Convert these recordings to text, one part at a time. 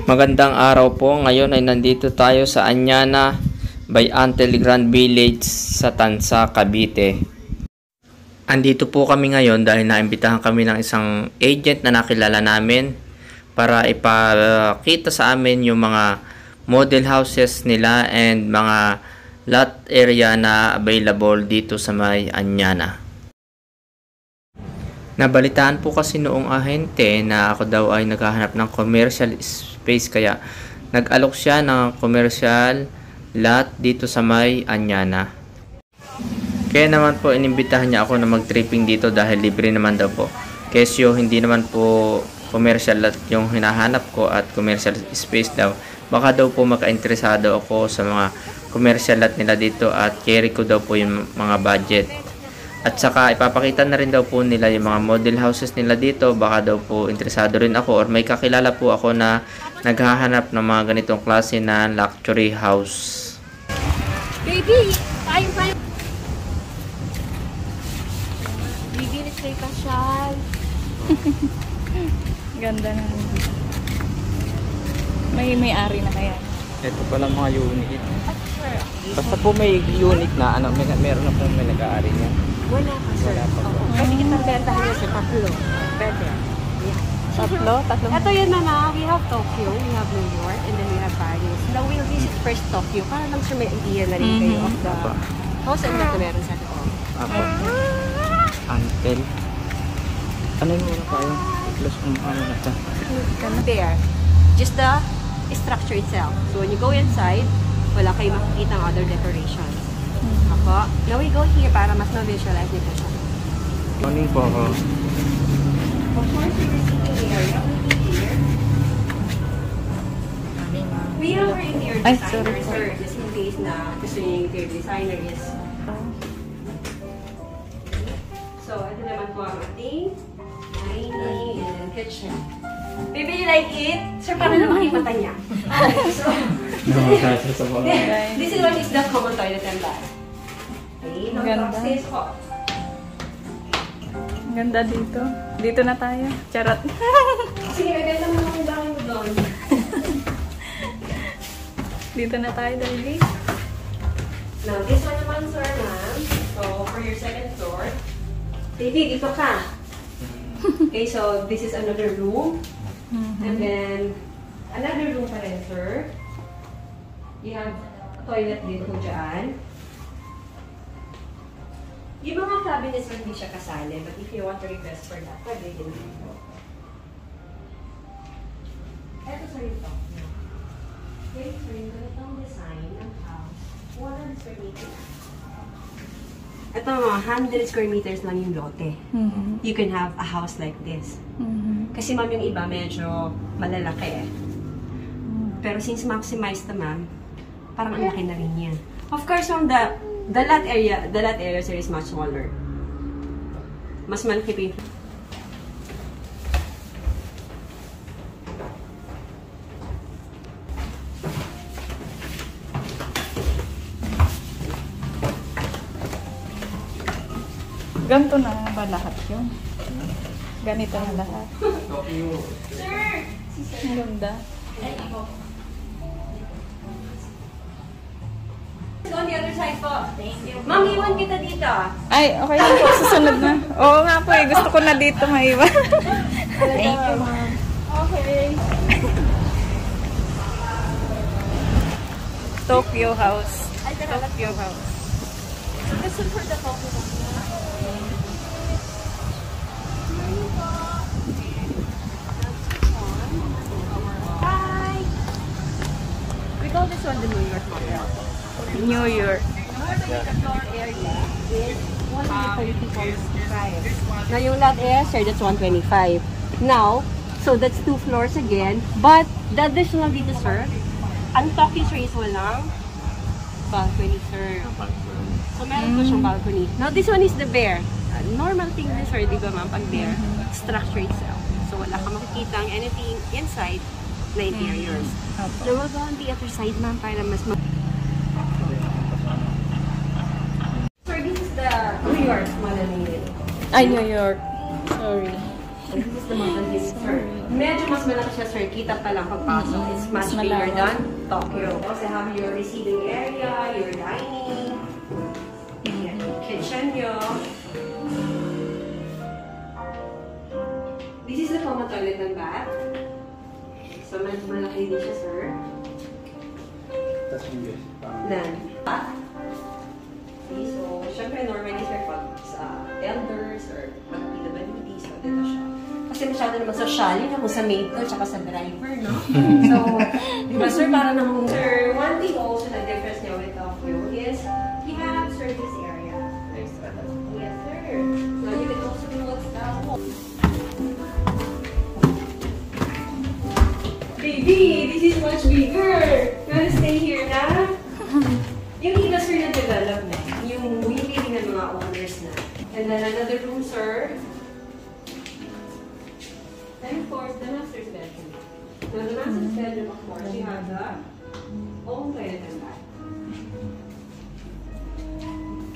Magandang araw po. Ngayon ay nandito tayo sa Anyana by Antel Grand Village sa Tansa, Cavite. Andito po kami ngayon dahil naimbitahan kami ng isang agent na nakilala namin para ipakita sa amin yung mga model houses nila and mga lot area na available dito sa may Anyana. Nabalitaan po kasi noong ahente na ako daw ay naghahanap ng commercial space kaya nag-alok siya ng commercial lot dito sa may Anyana. Kaya naman po inimbitahan niya ako na mag-tripping dito dahil libre naman daw po. Kesyo hindi naman po commercial lot yung hinahanap ko at commercial space daw. Baka daw po maka-interesado ako sa mga commercial lot nila dito at carry ko daw po yung mga budget. At saka ipapakita na rin daw po nila yung mga model houses nila dito. Baka daw po interesado rin ako or may kakilala po ako na naghahanap ng mga ganitong klase na luxury house. Baby, tayo. Baby, let's take a shot. Ganda na. May-ari na kaya. Ito pala mga unit. Basta po may unit na, meron na po may nag-aari niya. Wala pa, sir. Kasi kita bentahan niya sa tatlo. Better. Yeah. Tatlo? Ito yun, mama. We have Tokyo, we have New York, and then we have Paris. Now, we'll visit first Tokyo para lang siya may idea na rin kayo of the house and that na meron sa loob. Ako. Antel. Ano yung muna tayo? I-close kung ano na ito. There. Just the structure itself. So, when you go inside, wala kayo makikita ng other decorations. Ako. Now, we go here para mas ma-visualize nito siya. Morning po ako. Of course, the receiving area will be here. We have our interior designer, sir. Just in case na gusto niyo yung interior designer is. So, ito naman po ang ating dining and then kitchen. Baby, you like it? Sir, paano na makikita niya? Okay, so, this is what is the common toilet and bath. Okay, now upstairs po. Ang ganda dito. Dito na tayo. Charot. Sige, maganda mo yung bahay mo doon. Dito na tayo, Daddy. Now, this one naman, sir, ma'am. So, for your second floor. Baby, dito ka. Okay, so this is another room. And then, another room pa rin, sir. You have a toilet dito dyan. Yung mga cabinets hindi siya kasali, but if you want to request for that, pwede din dito. Eto, sir, ito. Okay, so yung ganitong design ng house, 100 square meters. Ito, mga 100 square meters lang yung lote. You can have a house like this. Kasi ma'am, yung iba medyo malalaki eh. Pero since maximized na ma'am, parang ang laki na rin yan. Of course, from the lot area sir is much smaller. Mas malaki pa yung... Ganito na ba lahat yun? Ganito na lahat. Sir! Ang ganda. On the other side po. Thank you. Ma'am, iwan kita dito. Ay, okay lang po. Susunod na. Oo nga po eh. Gusto ko na dito maiwan. Thank you, ma'am. Okay. Tokyo House. Tokyo House. This is for the Tokyo House. Hi! We call this one the New York model. New York. Normally, the floor area is 130.5. Now, yung lot area, sir, that's 125. Now, so that's 2 floors again. But, the additional dito, sir, ang talking sir is walang balcony, sir. So, meron po siyang balcony. Now, this one is the bare. Normal thing din, sir, di ba, ma'am, pag bare, structure itself. So, wala ka makikita ang anything inside na interiors. Now, we'll go on the other side, ma'am, para mas Sir, this is the New York model unit. Ay, New York. Sorry. And this is the model unit, sir. Medyo mas malaki siya, sir. Kita pa lang pagpasok. It's much Mas bigger malawak. than Tokyo. Also have your receiving area, your dining, kitchen nyo. This is the common toilet and bath. So, medyo malaki din siya, sir. That's English. Then, okay, so, syempre, normally, sir, pag sa elders or pag PWD, so, dito siya. Kasi masyado naman social, yun ako sa maid ko, tsaka sa driver, no? So, di ba, sir, para namang, sir, one thing also na difference niya with Tokyo is, we have service area. Yes, sir. So, you can also do what's that. Baby, this is much bigger. You wanna stay here na? Yung iba, sir, na development. Yung willing ng mga owners na. And then another room, sir. And of course, the master's bedroom. Now, the master's bedroom, of course, you have the own toilet and bath.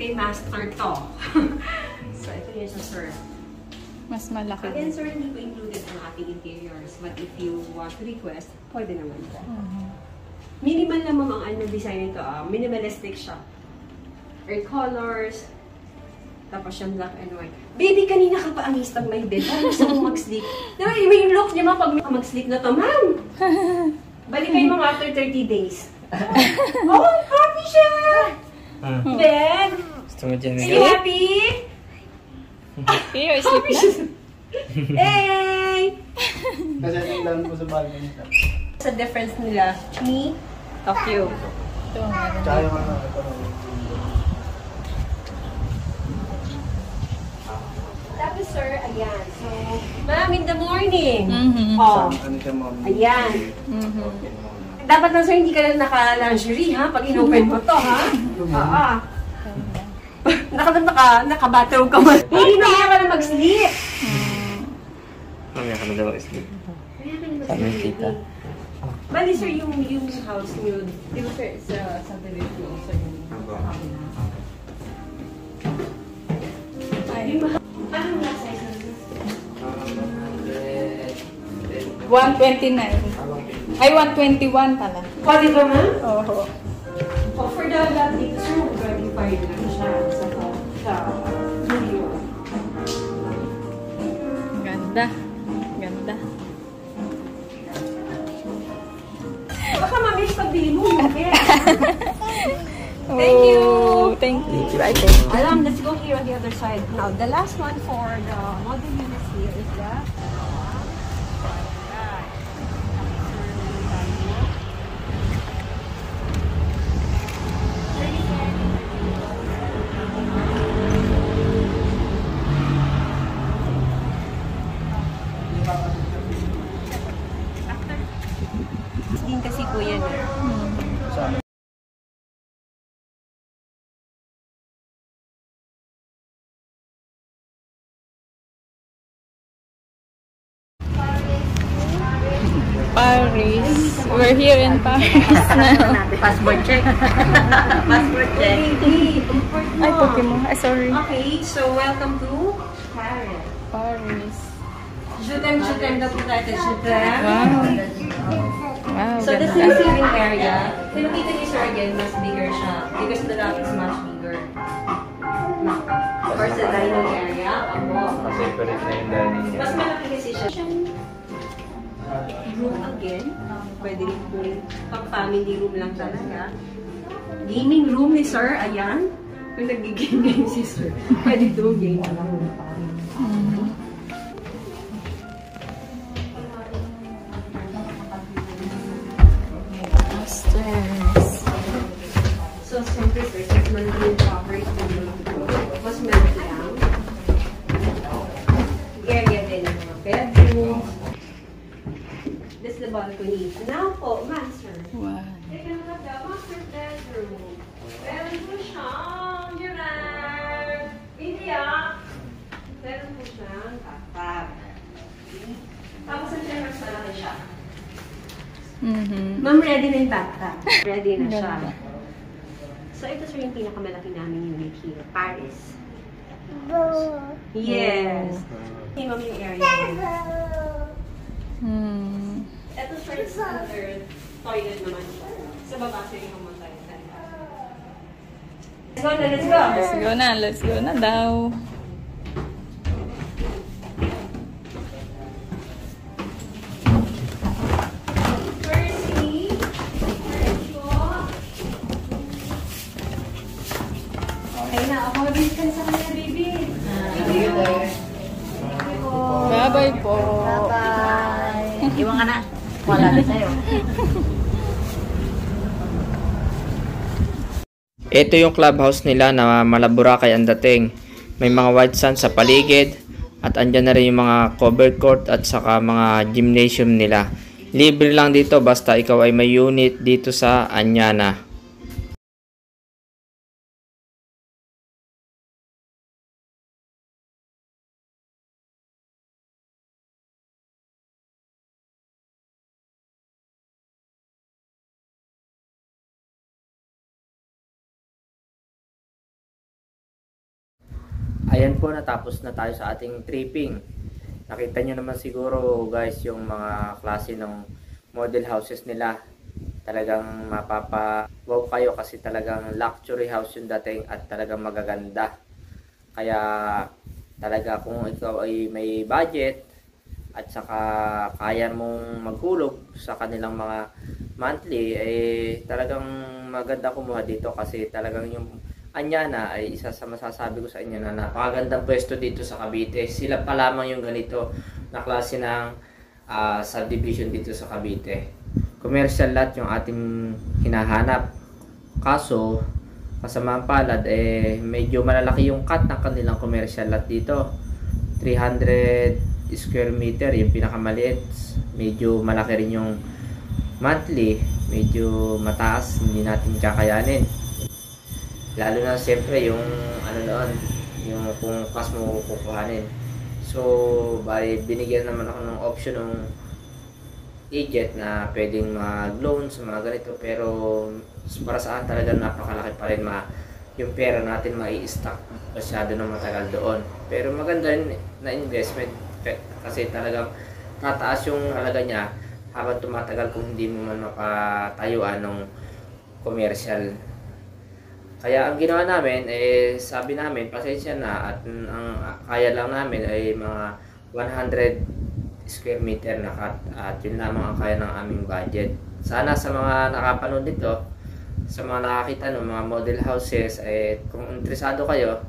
Kay master to. So, ito yun siya, sir. Mas malaki. Again, sir, hindi po included ang ating interiors. But if you want to request, pwede naman po. Minimal lang ma'am ang design nito. Minimalistic siya. Earth colors. Tapos yung black and white. Baby, kanina ka pa ang pag may bed. Parang gusto mong mag-sleep. Diba, yung look niya ma'am pag mag-sleep na to, ma'am. Balik kayo mga after 30 days. Oh, happy siya! Bed! Gusto mo dyan Are you happy? Iyo, sleep na. Hey! Kasi yung lang po sa balcony siya. Sa difference nila, ni Tokyo. Ito, meron Tsaka din. yung ano, ito. Tapos sir, ayan. So, ma'am, in the morning. Oh. Ano siya ma'am? Ayan. Dapat na sir, hindi ka lang naka-lingerie, ha? Pag in-open mo to, ha? Oo. Nakabatew ka man. Hindi na ka na mag-sleep. Mamaya ka na daw sleep. Sabi ng tita. Bali sir, yung house nyo, di ba sir, sa village nyo, sa yung anong last size na ito? 129. Ay, 121 pala. Pwede ba ma'am? Oo. Oh, for the lot dito sir, verified lang siya sa New York. Ganda. Ganda. Baka mamiss pagbili mo, okay? Thank you! Thank you. Okay. Alam, let's go here on the other side. Now, the last one for the model units here is the din kasi po yan. Paris. We're here in Paris now. Passport check. Passport check. Ay, Pokemon. Ay, sorry. Okay, so welcome to Paris. Paris. Jutem daw po tayo. Jutem. Wow. Wow, So, this is ganda. the living area. Kung nakita niyo, sir, again, mas bigger siya. Because the lot is much bigger. Of course, the dining area. Separate na yung dining niya. Mas malaki kasi siya. Room again. Pwede rin po pang-family room lang talaga. Gaming room ni sir, ayan. Kung nag-game si sir, pwede ito game room. Stairs. So, siyempre sir, since malaki yung property, mas malaki lang. Area din ng mga bedroom. This is the balcony. Now po, master. Wow. Take a look at the master bedroom. Meron po siyang mirror. India. Meron po siyang bathtub. Tapos ang siya, mas malaki siya. Ma'am, ready na yung bathtub. Ready na siya. Ganda. So, ito sir yung pinakamalaki namin unit here. Paris. Yes. Name of yung area. Ito first center, toilet naman. Sa baba siya yung mamatay. Let's go na, let's go! Let's go na daw. Percy! Okay na, ako mabilis ka na sa kanila, baby. Bye-bye po. Bye. Iwan ka na. Wala na sa'yo. Ito yung clubhouse nila na Malaburakay ang dating. May mga white sand sa paligid at andyan na rin yung mga cover court at saka mga gymnasium nila. Libre lang dito basta ikaw ay may unit dito sa Anyana. Ayan po, natapos na tayo sa ating tripping. Nakita nyo naman siguro guys yung mga klase ng model houses nila. Talagang mapapa-wow kayo kasi talagang luxury house yung dating at talagang magaganda. Kaya talaga kung ikaw ay may budget at saka kaya mong maghulog sa kanilang mga monthly, talagang maganda kumuha dito kasi talagang yung Anyana ay isa sa masasabi ko sa inyo na napakagandang pwesto dito sa Cavite. Sila pa lamang yung ganito na klase ng subdivision dito sa Cavite. Commercial lot yung ating hinahanap. Kaso, kasamaang palad, medyo malalaki yung cut ng kanilang commercial lot dito. 300 square meter, yung pinakamaliit. Medyo malaki rin yung monthly. Medyo mataas, hindi natin kakayanin. Lalo na siyempre yung yung kung cash mo kukuhanin. So, bali binigyan naman ako ng option ng agent na pwedeng mag-loan sa mga ganito, pero para saan talaga napakalaki pa rin yung pera natin mai-stock masyado na matagal doon. Pero maganda rin na investment kasi talagang tataas yung halaga niya habang tumatagal kung hindi mo man mapatayuan ng commercial. Kaya ang ginawa namin, sabi namin, pasensya na at ang kaya lang namin ay mga 100 square meter na cut at yun lamang ang kaya ng aming budget. Sana sa mga nakapanood dito, sa mga nakakita ng mga model houses, kung interesado kayo,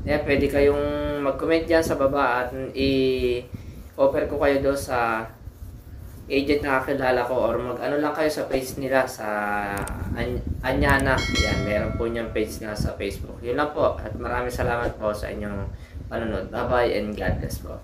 pwede kayong mag-comment dyan sa baba at i-offer ko kayo doon sa agent na kakilala ko or mag-ano lang kayo sa page nila sa Anyana. Yan, meron po niyang page nga sa Facebook. Yun lang po at maraming salamat po sa inyong panonood. Bye bye and God bless po.